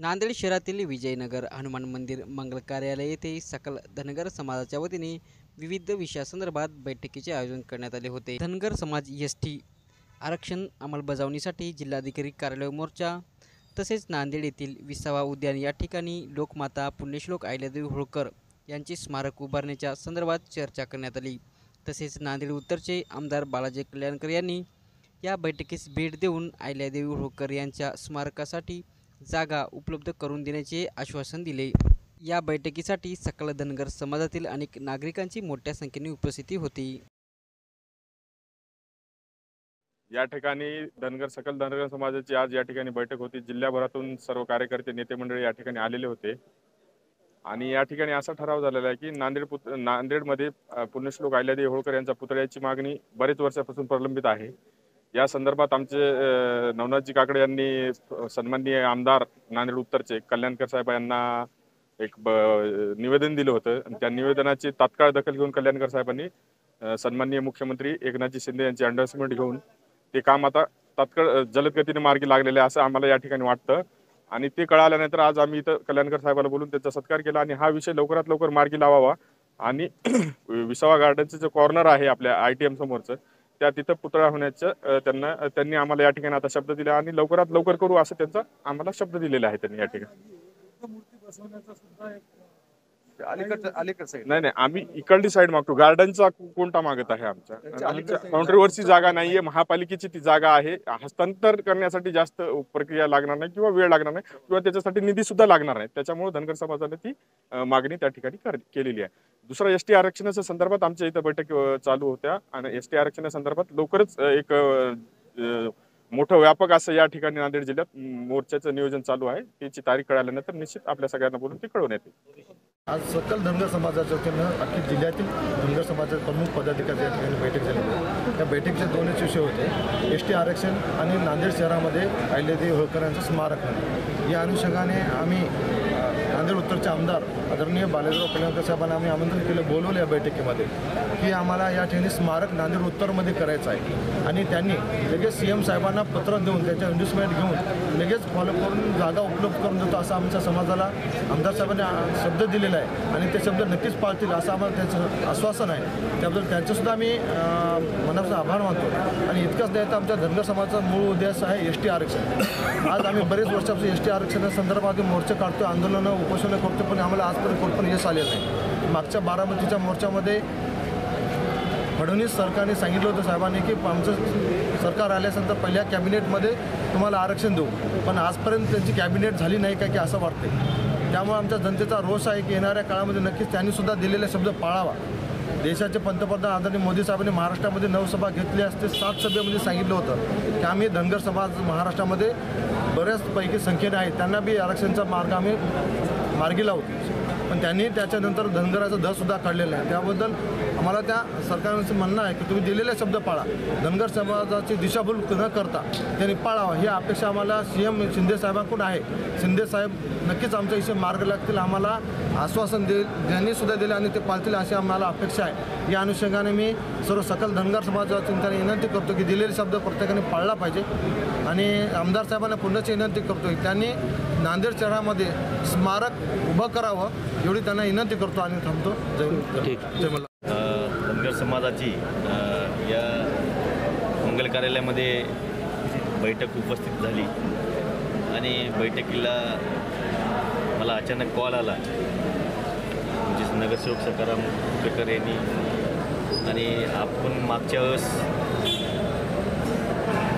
नांदेड शहरातील विजयनगर हनुमान मंदिर मंगल कार्यालय येथे सकल धनगर समाजाच्या वतीने विविध विषयासंदर्भात बैठकीचे आयोजन करण्यात आले होते। धनगर समाज एसटी आरक्षण अंमलबजावणीसाठी जिल्हाधिकारी कार्यालय मोर्चा तसेच नांदेड येथील विसावा उद्यान या ठिकाणी लोकमाता पुण्यश्लोक अहिल्यादेवी होळकर यांचे स्मारक उभारण्याच्या संदर्भात चर्चा करण्यात आली। तसेच नांदेड उत्तरचे आमदार बालाजी कल्याणकर यांनी या बैठकीस भेट देऊन अहिल्यादेवी होळकर यांच्या स्मारकासाठी जागा उपलब्ध करून देण्याचे आश्वासन दिले। या बैठकीसाठी सकल धनगर समाजातील अनेक नागरिकांची मोठ्या संख्येने उपस्थिती होती। या ठिकाणी सकल धनगर समाजाची आज या ठिकाणी बैठक होती। जिल्ह्याभरातून सर्व कार्यकर्ते नेते मंडळी या ठिकाणी आलेले होते आणि या ठिकाणी असा ठराव झालेला आहे की नांदेडमध्ये पुण्यश्लोक अहिल्यादेवी होळकर यांच्या पुतळ्याची मागणी बरेच वर्षापासून प्रलंबित आहे। या संदर्भात आमचे नवनाथजी काकडे यांनी सन्माननीय आमदार नांदेड उत्तरचे कल्याणकर साहेब यांना एक निवेदन दिलं होतं आणि त्या निवेदनाची तात्काळ दखल घेऊन कल्याणकर साहेबांनी सन्माननीय मुख्यमंत्री एकनाथजी शिंदे यांची अंडरस्टँडिंग घेऊन ते काम आता तात्काळ जलद गतीने मार्गी लागलेले आहे असं आम्हाला या ठिकाणी वाटतं। आणि ते कळाल्यानंतर आज आम्ही इथं कल्याणकर साहेबांना बोलून त्यांचा सत्कार केला आणि हा विषय लवकरात लवकर मार्गी लावावा आणि विसावा गार्डनचं जे कॉर्नर आहे आपल्या ITM समोरचं त्या तिथं पुतळा होण्याचं त्यांनी आम्हाला या ठिकाणी आता शब्द दिला आणि लवकरात लवकर करू असं त्यांचा आम्हाला शब्द दिलेला आहे त्यांनी या ठिकाणी। नाही आम्ही इकडली साईड मागतो, गार्डनचा कोणता मागत आहे आमच्या बाउंड्रीवरची जागा नाहीये, महापालिकेची ती जागा आहे। हस्तांतर करण्यासाठी जास्त प्रक्रिया लागणार नाही किंवा वेळ लागणार नाही किंवा त्याच्यासाठी निधी सुद्धा लागणार नाही, त्याच्यामुळे धनगर समाजाने ती मागणी त्या ठिकाणी केलेली आहे। दुसरा ST आरक्षणाच्या संदर्भात आमच्या इथं बैठक चालू होत्या आणि ST आरक्षणासंदर्भात लवकरच एक मोठं व्यापक असं या ठिकाणी नांदेड जिल्ह्यात मोर्चाचं नियोजन चालू आहे। त्याची तारीख कळाल्यानंतर निश्चित आपल्या सगळ्यांना बोलून ते कळवण्यात येईल। आज सकल धनगर समाजाच्या वतीनं अख्खी जिल्ह्यातील धनगर समाजाचे प्रमुख पदाधिकारी या ठिकाणी बैठक झाली होती। त्या बैठकीचे दोनच विषय होते, ST आरक्षण आणि नांदेड शहरामध्ये अहिल्यादेवी होळकर यांचं स्मारक होणे। या अनुषंगाने आम्ही नांदेड उत्तरचे आमदार आदरणीय बालाजीराव कल्याणकर साहेबांना आम्ही आमंत्रित केलं, बोलवलं या बैठकीमध्ये की आम्हाला या ठिकाणी स्मारक नांदेड उत्तरमध्ये करायचं आहे आणि त्यांनी लगेच CM साहेबांना पत्र देऊन त्यांच्या इंडस्टमेंट घेऊन लगेच फॉलो करून जागा उपलब्ध करून देतो असं आमच्या समाजाला आमदार साहेबांनी शब्द दिलेला आहे आणि ते शब्द नक्कीच पाळतील असं आम्हाला त्यांचं आश्वासन आहे। त्याबद्दल त्यांचंसुद्धा आम्ही मनापासून आभार मानतो आणि इतकंच नाही तर आमच्या धनगर समाजाचा मूळ उद्देश आहे ST आरक्षण। आज आम्ही बरेच वर्षापासून ST आरक्षणासंदर्भात मोर्चे काढतो, आंदोलनं उपोषणं करतो, पण आम्हाला आजपर्यंत कोणपण यश आलेलं नाही। मागच्या बारामतीच्या मोर्चामध्ये फडणवीस सरकारने सांगितलं होतं साहेबांनी की आमचं सरकार आल्यानंतर पहिल्या कॅबिनेटमध्ये तुम्हाला आरक्षण देऊ, पण आजपर्यंत त्यांची कॅबिनेट झाली नाही का की असं वाटते। त्यामुळे आमच्या जनतेचा रोष आहे की येणाऱ्या काळामध्ये नक्कीच त्यांनीसुद्धा दिलेले शब्द पाळावा। देशाचे पंतप्रधान आदरणीय मोदी साहेबांनी महाराष्ट्रामध्ये 9 सभा घेतली असते, 7 सभेमध्ये सांगितलं होतं की आम्ही धनगर समाज महाराष्ट्रामध्ये बऱ्याचपैकी संख्येने आहे, त्यांना बी आरक्षणाचा मार्ग आम्ही मार्गी लावू, पण त्यांनी त्याच्यानंतर धनगराचा दरसुद्धा काढलेला आहे। त्याबद्दल आम्हाला त्या सरकारचं म्हणणं आहे की तुम्ही दिलेले शब्द पाळा, धनगर समाजाची दिशाभूल न करता त्यांनी पाळावा ही अपेक्षा आम्हाला CM शिंदे साहेबांकडून आहे। शिंदे साहेब नक्कीच आमच्या इथे मार्ग लागतील, आम्हाला आश्वासन त्यांनीसुद्धा दिले आणि ते पाळतील अशी आम्हाला अपेक्षा आहे। या अनुषंगाने मी सर्व सकल धनगर समाजाच्या चिंताने विनंती करतो की दिलेले शब्द प्रत्येकाने पाळला पाहिजे आणि आमदार साहेबांना पुन्हाची विनंती करतो की त्यांनी नांदेड शहरामध्ये स्मारक उभं करावं एवढी त्यांना विनंती करतो आणि थांबतो। जय मल्हार। धनगर समाजाची या मंगल कार्यालयामध्ये बैठक उपस्थित झाली आणि बैठकीला मला अचानक कॉल आला, म्हणजेच नगरसेवक सकाराम कुपेकर यांनी, आणि आपण मागच्या वेळेस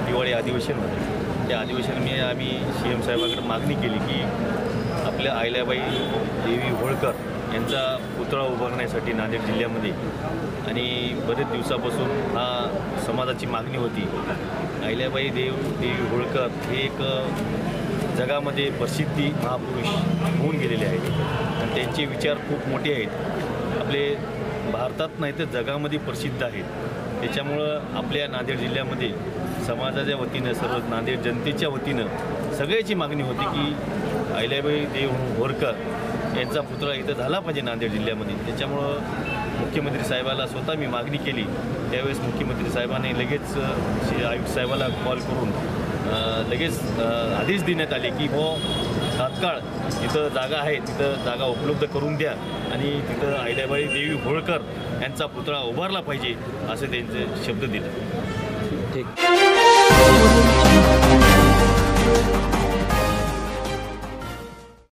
दिवाळी अधिवेशन होतं, त्या अधिवेशनामध्ये आम्ही CM साहेबांकडे मागणी केली की आपल्या अहिल्याबाई देवी होळकर यांचा पुतळा उभारण्यासाठी नांदेड जिल्ह्यामध्ये, आणि बरेच दिवसापासून हा समाजाची मागणी होती। अहिल्याबाई देवी होळकर हे एक जगामध्ये प्रसिद्धी महापुरुष होऊन गेलेले आहेत आणि त्यांचे विचार खूप मोठे आहेत, आपले भारतात नाही तर जगामध्ये प्रसिद्ध आहेत। त्याच्यामुळं आपल्या नांदेड जिल्ह्यामध्ये समाजाच्या वतीनं, सर्व नांदेड जनतेच्या वतीनं सगळ्याची मागणी होती की अहिल्याबाई देवी होळकर यांचा पुतळा इथं झाला पाहिजे नांदेड जिल्ह्यामध्ये। त्याच्यामुळं मुख्यमंत्री साहेबाला स्वतः मी मागणी केली, त्यावेळेस मुख्यमंत्री साहेबांनी लगेच आयुक्त साहेबाला कॉल करून लगेच आदेश देण्यात आले की तात्काळ जिथं जागा आहे तिथं जागा उपलब्ध करून द्या आणि तिथं अहिल्याबाई देवी होळकर यांचा पुतळा उभारला पाहिजे असे त्यांचे शब्द दिले. ठीक.